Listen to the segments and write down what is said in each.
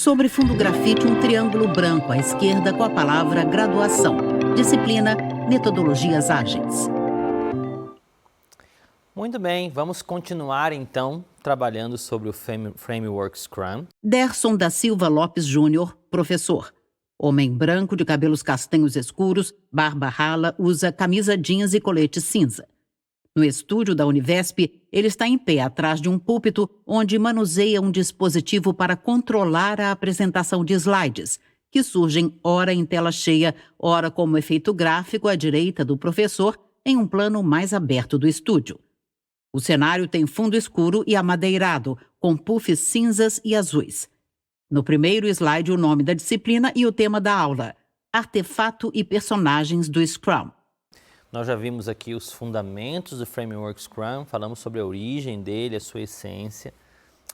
Sobre fundo grafite, um triângulo branco à esquerda com a palavra graduação. Disciplina, metodologias ágeis. Muito bem, vamos continuar então trabalhando sobre o Framework Scrum. Derson da Silva Lopes Júnior, professor. Homem branco de cabelos castanhos escuros, barba rala, usa camisa jeans e colete cinza. No estúdio da Univesp, ele está em pé atrás de um púlpito onde manuseia um dispositivo para controlar a apresentação de slides, que surgem ora em tela cheia, ora como efeito gráfico à direita do professor, em um plano mais aberto do estúdio. O cenário tem fundo escuro e amadeirado, com puffs cinzas e azuis. No primeiro slide, o nome da disciplina e o tema da aula: Artefato e personagens do Scrum. Nós já vimos aqui os fundamentos do Framework Scrum, falamos sobre a origem dele, a sua essência.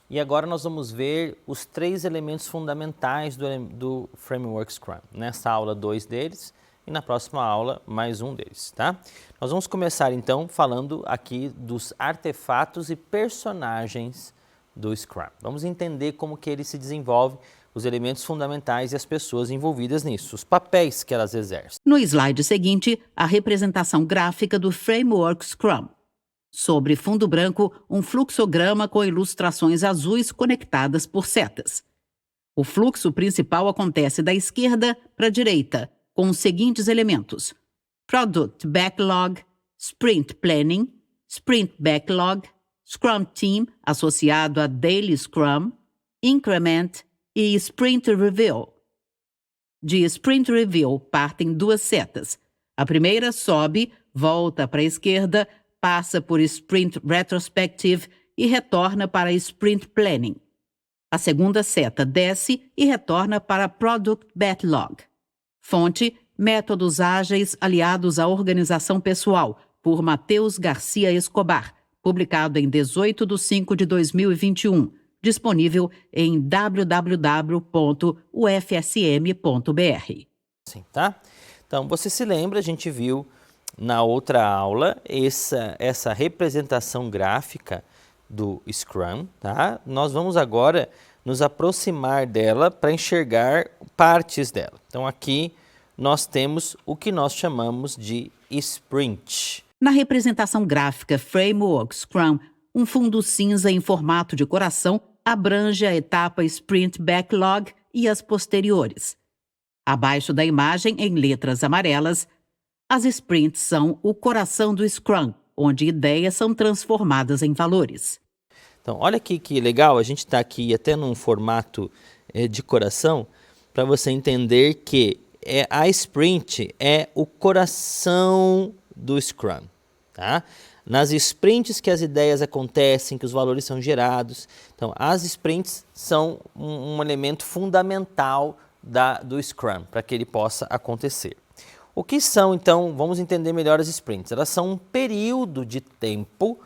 E agora nós vamos ver os 3 elementos fundamentais do Framework Scrum. Nessa aula, 2 deles e na próxima aula, mais um deles, tá? Nós vamos começar então falando aqui dos artefatos e personagens do Scrum. Vamos entender como que ele se desenvolve, os elementos fundamentais e as pessoas envolvidas nisso, os papéis que elas exercem. No slide seguinte, a representação gráfica do Framework Scrum. Sobre fundo branco, um fluxograma com ilustrações azuis conectadas por setas. O fluxo principal acontece da esquerda para a direita, com os seguintes elementos: Product Backlog, Sprint Planning, Sprint Backlog, Scrum Team associado a Daily Scrum, Increment e Sprint Review. De Sprint Review partem 2 setas. A primeira sobe, volta para a esquerda, passa por Sprint Retrospective e retorna para Sprint Planning. A segunda seta desce e retorna para Product Backlog. Fonte: Métodos Ágeis aliados à organização pessoal, por Matheus Garcia Escobar, publicado em 18/5/2021. Disponível em www.ufsm.br. Sim, tá? Então, você se lembra, a gente viu na outra aula essa representação gráfica do Scrum, tá? Nós vamos agora nos aproximar dela para enxergar partes dela. Então, aqui nós temos o que nós chamamos de sprint. Na representação gráfica Framework Scrum, um fundo cinza em formato de coração abrange a etapa Sprint Backlog e as posteriores. Abaixo da imagem, em letras amarelas, as sprints são o coração do Scrum, onde ideias são transformadas em valores. Então, olha aqui que legal, a gente está aqui até num formato de coração, para você entender que a sprint é o coração do Scrum, tá? Nas sprints que as ideias acontecem, que os valores são gerados. Então, as sprints são um elemento fundamental do Scrum, para que ele possa acontecer. O que são, então, vamos entender melhor as sprints. Elas são um período de tempo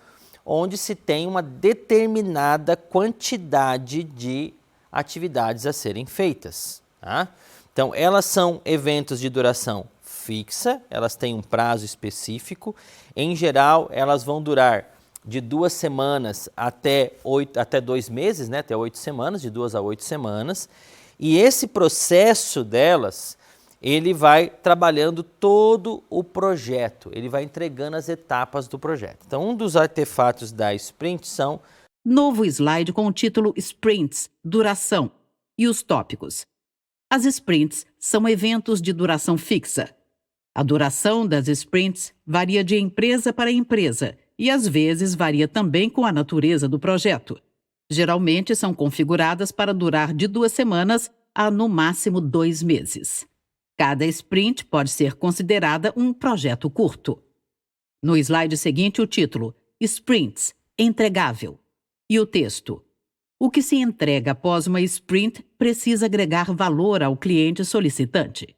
onde se tem uma determinada quantidade de atividades a serem feitas, tá? Então, elas são eventos de duração fixa, elas têm um prazo específico. Em geral, elas vão durar de 2 semanas até 2 meses, né? Até 8 semanas, de 2 a 8 semanas. E esse processo delas, ele vai trabalhando todo o projeto, ele vai entregando as etapas do projeto. Então, um dos artefatos da sprint são... Novo slide com o título Sprints, duração e os tópicos. As sprints são eventos de duração fixa. A duração das sprints varia de empresa para empresa e, às vezes, varia também com a natureza do projeto. Geralmente, são configuradas para durar de 2 semanas a, no máximo, 2 meses. Cada sprint pode ser considerada um projeto curto. No slide seguinte, o título Sprints, entregável. E o texto: o que se entrega após uma sprint precisa agregar valor ao cliente solicitante.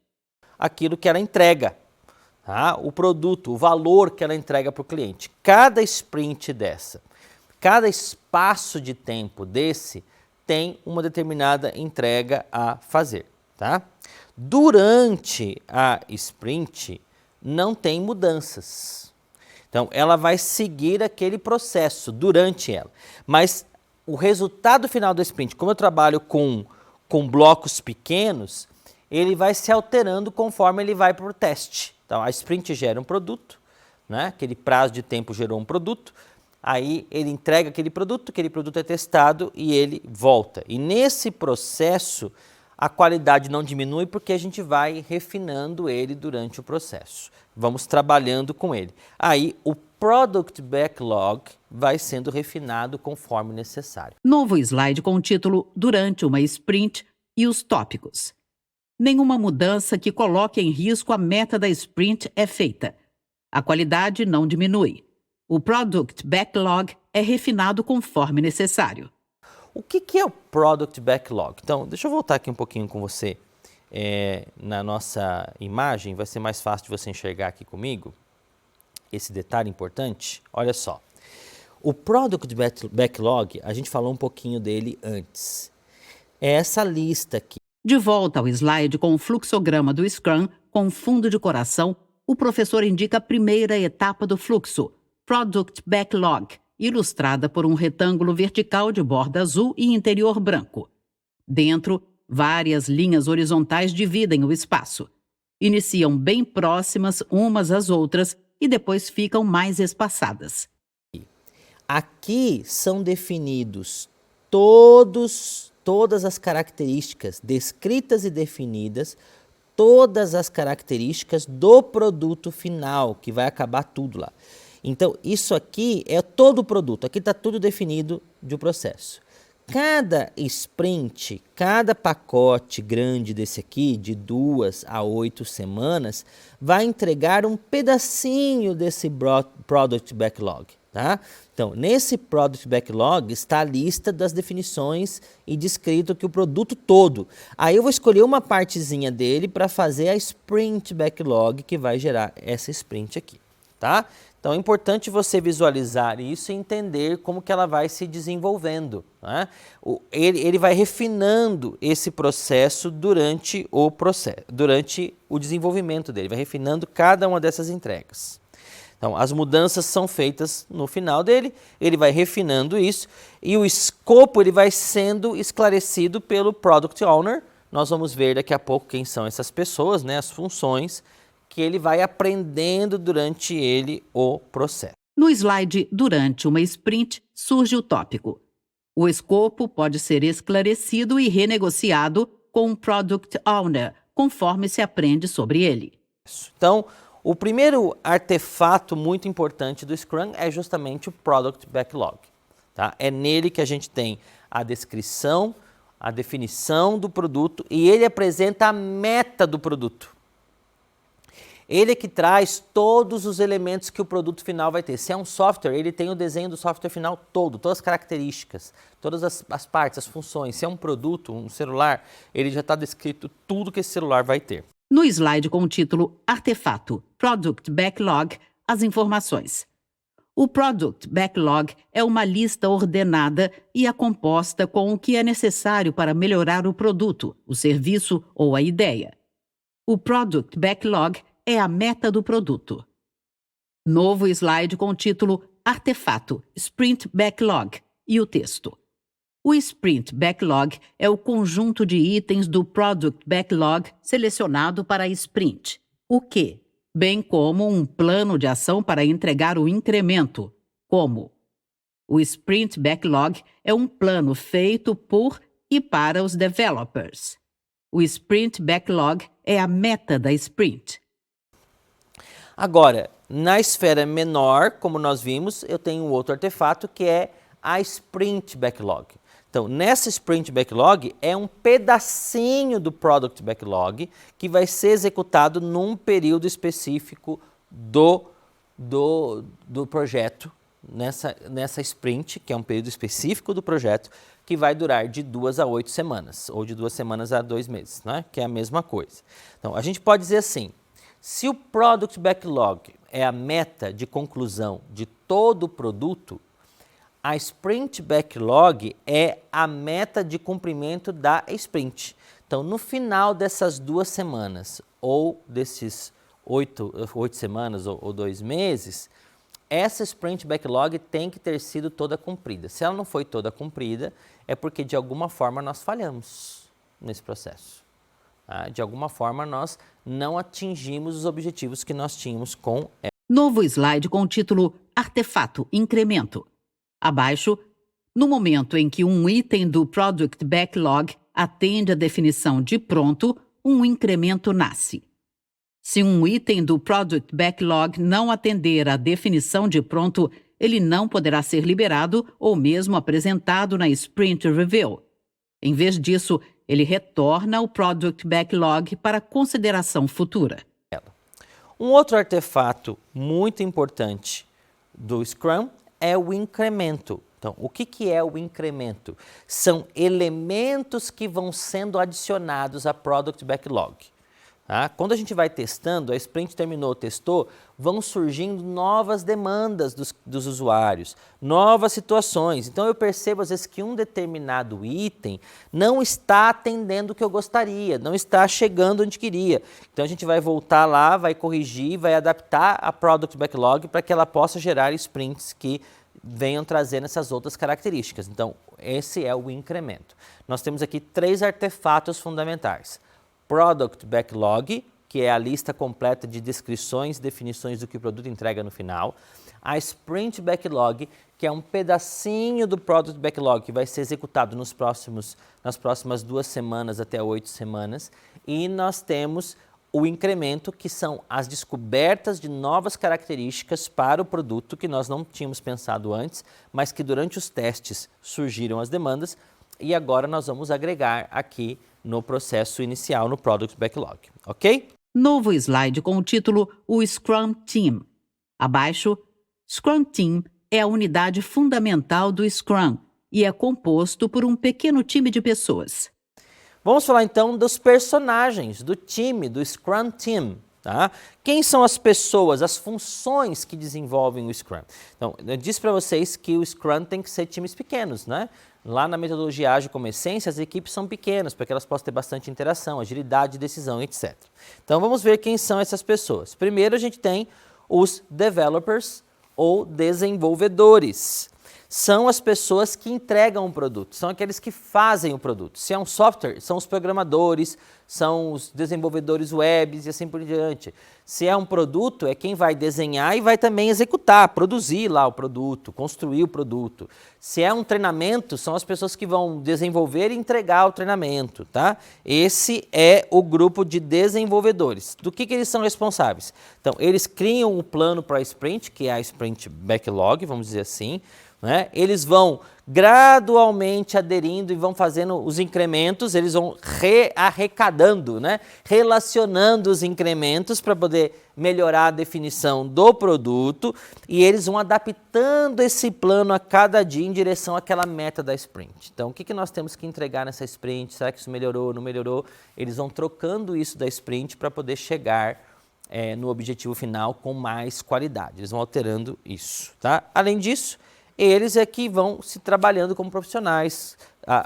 Aquilo que ela entrega, tá? O produto, o valor que ela entrega para o cliente. Cada sprint dessa, cada espaço de tempo desse tem uma determinada entrega a fazer, tá? Durante a sprint não tem mudanças. Então, ela vai seguir aquele processo durante ela. Mas o resultado final da sprint, como eu trabalho com com blocos pequenos, ele vai se alterando conforme ele vai para o teste. Então, a sprint gera um produto, né? Aquele prazo de tempo gerou um produto, aí ele entrega aquele produto é testado e ele volta. E nesse processo, a qualidade não diminui porque a gente vai refinando ele durante o processo. Vamos trabalhando com ele. Aí o Product Backlog vai sendo refinado conforme necessário. Novo slide com o título Durante uma Sprint e os tópicos. Nenhuma mudança que coloque em risco a meta da sprint é feita. A qualidade não diminui. O Product Backlog é refinado conforme necessário. O que é o Product Backlog? Então, deixa eu voltar aqui um pouquinho com você na nossa imagem, vai ser mais fácil de você enxergar aqui comigo esse detalhe importante. Olha só, o Product Backlog, a gente falou um pouquinho dele antes. É essa lista aqui. De volta ao slide com o fluxograma do Scrum com fundo de coração, o professor indica a primeira etapa do fluxo, Product Backlog, ilustrada por um retângulo vertical de borda azul e interior branco. Dentro, várias linhas horizontais dividem o espaço. Iniciam bem próximas umas às outras e depois ficam mais espaçadas. Aqui são definidos todas as características descritas e definidas, todas as características do produto final, que vai acabar tudo lá. Então, isso aqui é todo o produto, aqui está tudo definido de um processo. Cada sprint, cada pacote grande desse aqui, de 2 a 8 semanas, vai entregar um pedacinho desse Product Backlog. Tá? Então, nesse Product Backlog está a lista das definições e descrito aqui o produto todo. Aí eu vou escolher uma partezinha dele para fazer a Sprint Backlog, que vai gerar essa sprint aqui. Tá? Então é importante você visualizar isso e entender como que ela vai se desenvolvendo. Né? Ele vai refinando esse processo durante o desenvolvimento dele, vai refinando cada uma dessas entregas. Então as mudanças são feitas no final dele, ele vai refinando isso e o escopo ele vai sendo esclarecido pelo Product Owner. Nós vamos ver daqui a pouco quem são essas pessoas, né, as funções que ele vai aprendendo durante o processo. No slide Durante uma Sprint surge o tópico. O escopo pode ser esclarecido e renegociado com o Product Owner, conforme se aprende sobre ele. Então, o primeiro artefato muito importante do Scrum é justamente o Product Backlog. Tá? É nele que a gente tem a descrição, a definição do produto e ele apresenta a meta do produto. Ele é que traz todos os elementos que o produto final vai ter. Se é um software, ele tem o desenho do software final todo, todas as características, todas as partes, as funções. Se é um produto, um celular, ele já está descrito tudo que esse celular vai ter. No slide com o título Artefato, Product Backlog, as informações. O Product Backlog é uma lista ordenada e é composta com o que é necessário para melhorar o produto, o serviço ou a ideia. O Product Backlog é a meta do produto. Novo slide com o título Artefato, Sprint Backlog e o texto. O Sprint Backlog é o conjunto de itens do Product Backlog selecionado para a sprint. O que? Bem como um plano de ação para entregar o incremento. Como? O Sprint Backlog é um plano feito por e para os developers. O Sprint Backlog é a meta da sprint. Agora, na esfera menor, como nós vimos, eu tenho um outro artefato que é a Sprint Backlog. Então, nessa Sprint Backlog é um pedacinho do Product Backlog que vai ser executado num período específico do projeto, nessa sprint, que é um período específico do projeto, que vai durar de 2 a 8 semanas, ou de 2 semanas a 2 meses, né? Que é a mesma coisa. Então, a gente pode dizer assim, se o Product Backlog é a meta de conclusão de todo o produto, a Sprint Backlog é a meta de cumprimento da sprint. Então, no final dessas 2 semanas, ou desses 8 semanas ou 2 meses, essa Sprint Backlog tem que ter sido toda cumprida. Se ela não foi toda cumprida, é porque de alguma forma nós falhamos. nesse processo. Tá? De alguma forma, nós não atingimos os objetivos que nós tínhamos com ela. Novo slide com o título Artefato Incremento. Abaixo, no momento em que um item do Product Backlog atende à definição de pronto, um incremento nasce. Se um item do Product Backlog não atender à definição de pronto, ele não poderá ser liberado ou mesmo apresentado na Sprint Review. Em vez disso, ele retorna ao Product Backlog para consideração futura. Um outro artefato muito importante do Scrum é o incremento. Então, o que é o incremento? São elementos que vão sendo adicionados a Product Backlog. Tá? Quando a gente vai testando, a sprint terminou, testou, vão surgindo novas demandas dos usuários, novas situações. Então eu percebo às vezes que um determinado item não está atendendo o que eu gostaria, não está chegando onde queria. Então a gente vai voltar lá, vai corrigir, vai adaptar a Product Backlog para que ela possa gerar sprints que venham trazendo essas outras características. Então esse é o incremento. Nós temos aqui 3 artefatos fundamentais. Product Backlog, que é a lista completa de descrições e definições do que o produto entrega no final. A Sprint Backlog, que é um pedacinho do Product Backlog que vai ser executado nas próximas 2 semanas até 8 semanas. E nós temos o incremento, que são as descobertas de novas características para o produto que nós não tínhamos pensado antes, mas que durante os testes surgiram as demandas e agora nós vamos agregar aqui no processo inicial, no Product Backlog, ok? Novo slide com o título O Scrum Team. Abaixo, Scrum Team é a unidade fundamental do Scrum e é composto por um pequeno time de pessoas. Vamos falar então dos personagens do time, do Scrum Team. Tá? Quem são as pessoas, as funções que desenvolvem o Scrum? Então, eu disse para vocês que o Scrum tem que ser times pequenos, né? Lá na metodologia ágil como essência, as equipes são pequenas, para que elas possam ter bastante interação, agilidade, decisão, etc. Então vamos ver quem são essas pessoas. Primeiro a gente tem os developers ou desenvolvedores. São as pessoas que entregam o produto, são aqueles que fazem o produto. Se é um software, são os programadores, são os desenvolvedores webs e assim por diante. Se é um produto, é quem vai desenhar e vai também executar, produzir lá o produto, construir o produto. Se é um treinamento, são as pessoas que vão desenvolver e entregar o treinamento, tá? Esse é o grupo de desenvolvedores. Do que eles são responsáveis? Então, eles criam o plano para a sprint, que é a Sprint Backlog, vamos dizer assim, né? Eles vão gradualmente aderindo e vão fazendo os incrementos, eles vão arrecadando, né? Relacionando os incrementos para poder melhorar a definição do produto e eles vão adaptando esse plano a cada dia em direção àquela meta da sprint. Então, o que nós temos que entregar nessa sprint? Será que isso melhorou, não melhorou? Eles vão trocando isso da sprint para poder chegar no objetivo final com mais qualidade. Eles vão alterando isso, tá? Além disso, eles é que vão se trabalhando como profissionais,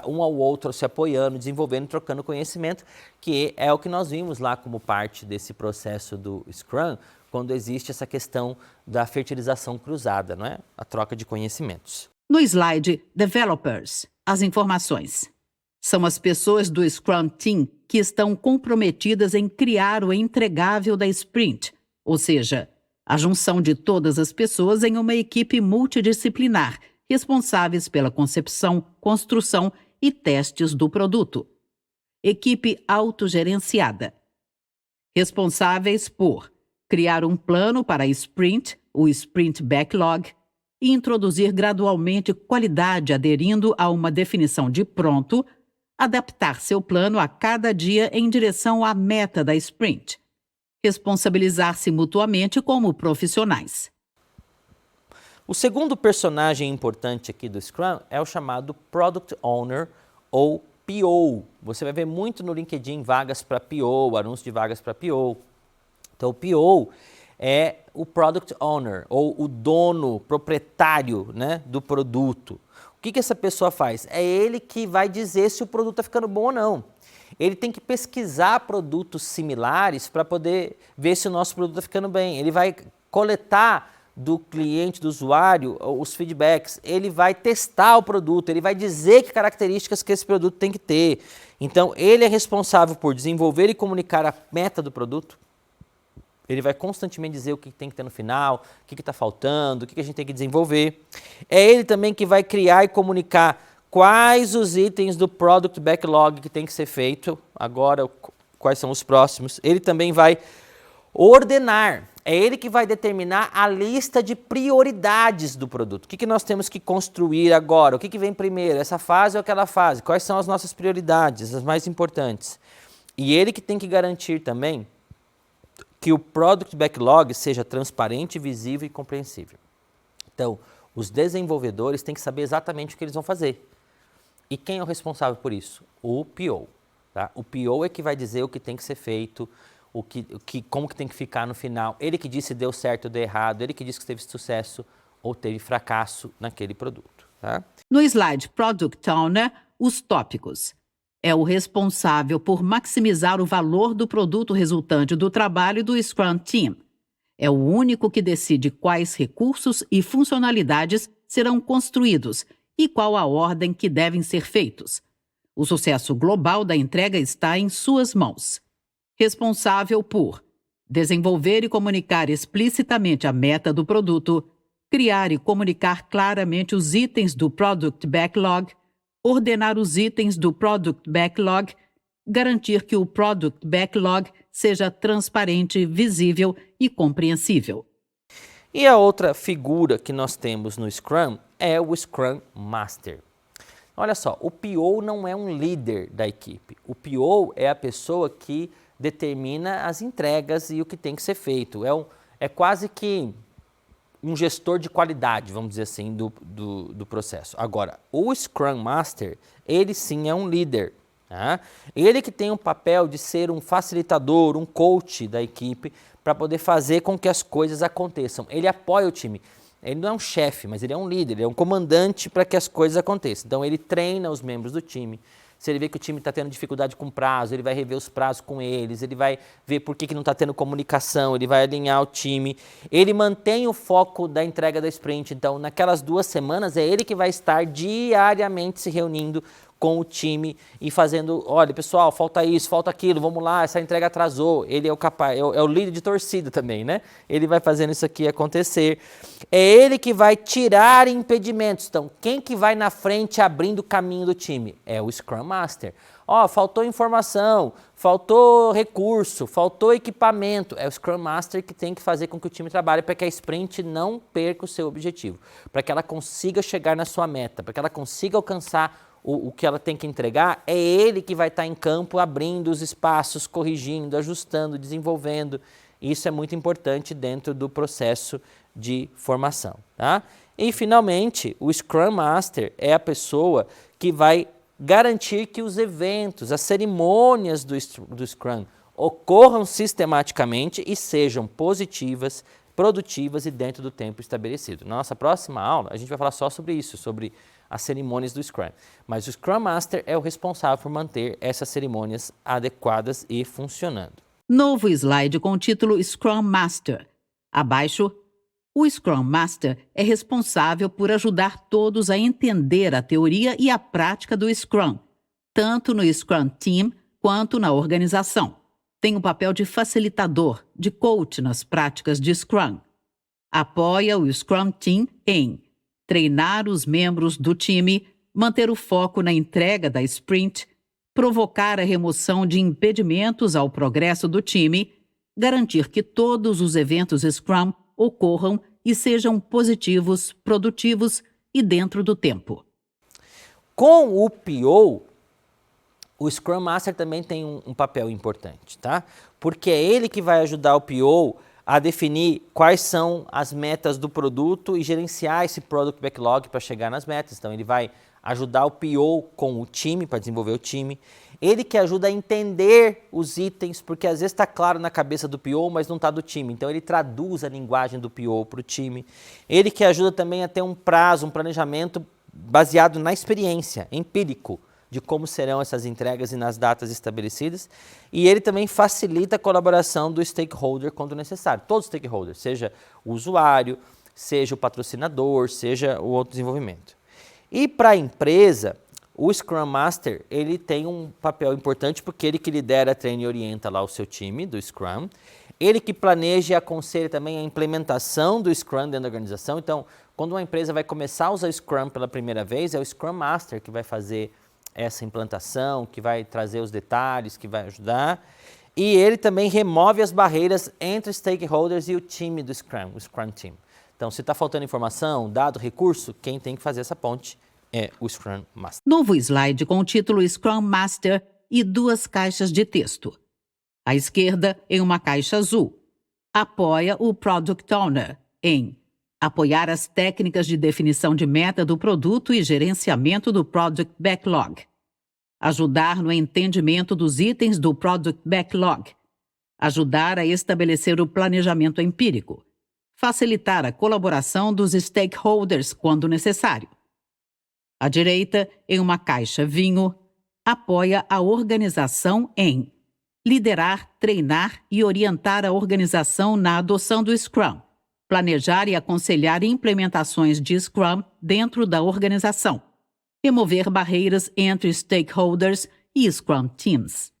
um ao outro se apoiando, desenvolvendo, trocando conhecimento, que é o que nós vimos lá como parte desse processo do Scrum, quando existe essa questão da fertilização cruzada, não é? A troca de conhecimentos. No slide Developers, as informações. São as pessoas do Scrum Team que estão comprometidas em criar o entregável da sprint, ou seja, a junção de todas as pessoas em uma equipe multidisciplinar, responsáveis pela concepção, construção e testes do produto. Equipe autogerenciada. Responsáveis por criar um plano para a sprint, o Sprint Backlog, e introduzir gradualmente qualidade aderindo a uma definição de pronto, adaptar seu plano a cada dia em direção à meta da sprint. Responsabilizar-se mutuamente como profissionais. O segundo personagem importante aqui do Scrum é o chamado Product Owner ou PO. Você vai ver muito no LinkedIn vagas para PO, anúncios de vagas para PO. Então o PO é o Product Owner ou o dono, proprietário, né, do produto. O que essa pessoa faz? É ele que vai dizer se o produto está ficando bom ou não. Ele tem que pesquisar produtos similares para poder ver se o nosso produto está ficando bem. Ele vai coletar do cliente, do usuário, os feedbacks, ele vai testar o produto, ele vai dizer que características que esse produto tem que ter. Então, ele é responsável por desenvolver e comunicar a meta do produto. Ele vai constantemente dizer o que tem que ter no final, o que está faltando, o que a gente tem que desenvolver. É ele também que vai criar e comunicar quais os itens do Product Backlog que tem que ser feito, agora quais são os próximos. Ele também vai ordenar, é ele que vai determinar a lista de prioridades do produto. O que nós temos que construir agora? O que vem primeiro? Essa fase ou aquela fase? Quais são as nossas prioridades, as mais importantes? E ele que tem que garantir também que o Product Backlog seja transparente, visível e compreensível. Então, os desenvolvedores têm que saber exatamente o que eles vão fazer. E quem é o responsável por isso? O PO. Tá? O PO é que vai dizer o que tem que ser feito, como que tem que ficar no final. Ele que diz se deu certo ou deu errado, ele que diz que teve sucesso ou teve fracasso naquele produto. Tá? No slide Product Owner, os tópicos. É o responsável por maximizar o valor do produto resultante do trabalho do Scrum Team. É o único que decide quais recursos e funcionalidades serão construídos e qual a ordem que devem ser feitos. O sucesso global da entrega está em suas mãos. Responsável por desenvolver e comunicar explicitamente a meta do produto, criar e comunicar claramente os itens do Product Backlog, ordenar os itens do Product Backlog, garantir que o Product Backlog seja transparente, visível e compreensível. E a outra figura que nós temos no Scrum é o Scrum Master. Olha só, o PO não é um líder da equipe. O PO é a pessoa que determina as entregas e o que tem que ser feito. É quase que um gestor de qualidade, vamos dizer assim, do processo. Agora, o Scrum Master, ele sim é um líder. Tá? Ele que tem o papel de ser um facilitador, um coach da equipe, para poder fazer com que as coisas aconteçam. Ele apoia o time. Ele não é um chefe, mas ele é um líder, ele é um comandante para que as coisas aconteçam. Então, ele treina os membros do time. Se ele vê que o time está tendo dificuldade com prazo, ele vai rever os prazos com eles, ele vai ver por que não está tendo comunicação, ele vai alinhar o time. Ele mantém o foco da entrega da sprint. Então, naquelas 2 semanas, é ele que vai estar diariamente se reunindo com o time e fazendo, olha, pessoal, falta isso, falta aquilo, vamos lá, essa entrega atrasou. Ele é o líder de torcida também, né? Ele vai fazendo isso aqui acontecer. É ele que vai tirar impedimentos. Então, quem que vai na frente abrindo o caminho do time? É o Scrum Master. Faltou informação, faltou recurso, faltou equipamento. É o Scrum Master que tem que fazer com que o time trabalhe para que a sprint não perca o seu objetivo, para que ela consiga chegar na sua meta, para que ela consiga alcançar o que ela tem que entregar. É ele que vai estar em campo abrindo os espaços, corrigindo, ajustando, desenvolvendo. Isso é muito importante dentro do processo de formação. Tá? E, finalmente, o Scrum Master é a pessoa que vai garantir que os eventos, as cerimônias do Scrum ocorram sistematicamente e sejam positivas, produtivas e dentro do tempo estabelecido. Na nossa próxima aula, a gente vai falar só sobre isso, sobre as cerimônias do Scrum. Mas o Scrum Master é o responsável por manter essas cerimônias adequadas e funcionando. Novo slide com o título Scrum Master. Abaixo, o Scrum Master é responsável por ajudar todos a entender a teoria e a prática do Scrum, tanto no Scrum Team quanto na organização. Tem o papel de facilitador, de coach nas práticas de Scrum. Apoia o Scrum Team em treinar os membros do time, manter o foco na entrega da sprint, provocar a remoção de impedimentos ao progresso do time, garantir que todos os eventos Scrum ocorram e sejam positivos, produtivos e dentro do tempo. Com o PO, o Scrum Master também tem um papel importante, tá? Porque é ele que vai ajudar o PO a definir quais são as metas do produto e gerenciar esse Product Backlog para chegar nas metas. Então, ele vai ajudar o PO com o time, para desenvolver o time. Ele que ajuda a entender os itens, porque às vezes está claro na cabeça do PO, mas não está do time. Então, ele traduz a linguagem do PO para o time. Ele que ajuda também a ter um prazo, um planejamento baseado na experiência, empírico, de como serão essas entregas e nas datas estabelecidas. E ele também facilita a colaboração do stakeholder quando necessário. Todos os stakeholders, seja o usuário, seja o patrocinador, seja o outro desenvolvimento. E para a empresa, o Scrum Master, ele tem um papel importante porque ele que lidera, treina e orienta lá o seu time do Scrum. Ele que planeja e aconselha também a implementação do Scrum dentro da organização. Então, quando uma empresa vai começar a usar o Scrum pela primeira vez, é o Scrum Master que vai fazer essa implantação, que vai trazer os detalhes, que vai ajudar. E ele também remove as barreiras entre stakeholders e o time do Scrum, o Scrum Team. Então, se está faltando informação, dado, recurso, quem tem que fazer essa ponte é o Scrum Master. Novo slide com o título Scrum Master e 2 caixas de texto. À esquerda, em uma caixa azul, apoia o Product Owner em apoiar as técnicas de definição de meta do produto e gerenciamento do Product Backlog, ajudar no entendimento dos itens do Product Backlog, ajudar a estabelecer o planejamento empírico, facilitar a colaboração dos stakeholders quando necessário. À direita, em uma caixa vinho, apoia a organização em liderar, treinar e orientar a organização na adoção do Scrum, planejar e aconselhar implementações de Scrum dentro da organização, remover barreiras entre stakeholders e Scrum Teams.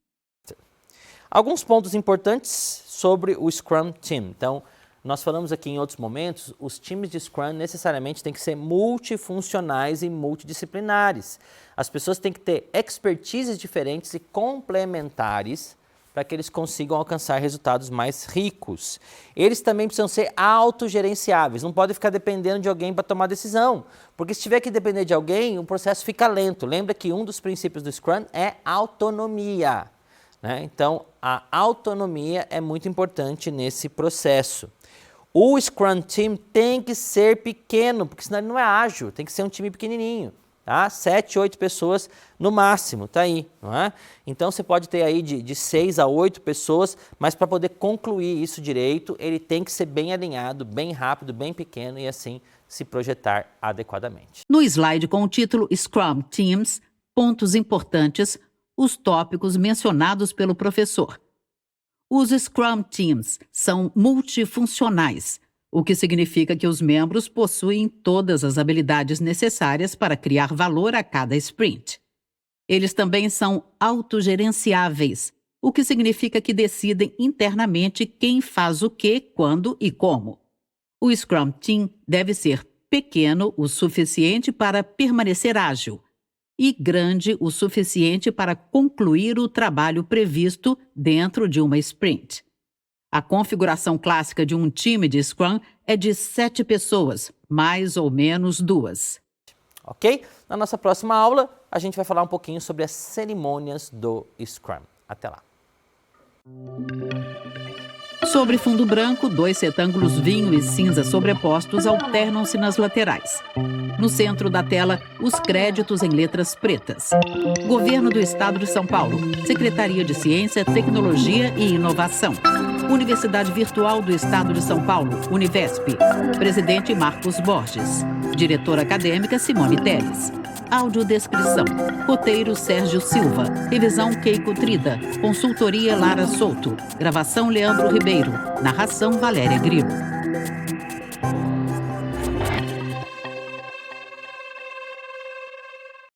Alguns pontos importantes sobre o Scrum Team. Então, nós falamos aqui em outros momentos, os times de Scrum necessariamente têm que ser multifuncionais e multidisciplinares. As pessoas têm que ter expertises diferentes e complementares para que eles consigam alcançar resultados mais ricos. Eles também precisam ser autogerenciáveis, não podem ficar dependendo de alguém para tomar decisão, porque se tiver que depender de alguém, o processo fica lento. Lembra que um dos princípios do Scrum é autonomia, né? Então, a autonomia é muito importante nesse processo. O Scrum Team tem que ser pequeno, porque senão ele não é ágil, tem que ser um time pequenininho. Tá? 7, 8 pessoas no máximo, tá aí, não é? Então você pode ter aí de 6 a 8 pessoas, mas para poder concluir isso direito, ele tem que ser bem alinhado, bem rápido, bem pequeno e assim se projetar adequadamente. No slide com o título Scrum Teams, pontos importantes, os tópicos mencionados pelo professor. Os Scrum Teams são multifuncionais, o que significa que os membros possuem todas as habilidades necessárias para criar valor a cada sprint. Eles também são autogerenciáveis, o que significa que decidem internamente quem faz o que, quando e como. O Scrum Team deve ser pequeno o suficiente para permanecer ágil e grande o suficiente para concluir o trabalho previsto dentro de uma sprint. A configuração clássica de um time de Scrum é de 7 pessoas, mais ou menos 2. Ok? Na nossa próxima aula, a gente vai falar um pouquinho sobre as cerimônias do Scrum. Até lá. Sobre fundo branco, 2 retângulos vinho e cinza sobrepostos alternam-se nas laterais. No centro da tela, os créditos em letras pretas. Governo do Estado de São Paulo, Secretaria de Ciência, Tecnologia e Inovação. Universidade Virtual do Estado de São Paulo, Univesp. Presidente Marcos Borges. Diretora acadêmica Simone Telles. Audiodescrição. Roteiro Sérgio Silva. Revisão Keiko Trida. Consultoria Lara Souto. Gravação Leandro Ribeiro. Narração Valéria Grilo.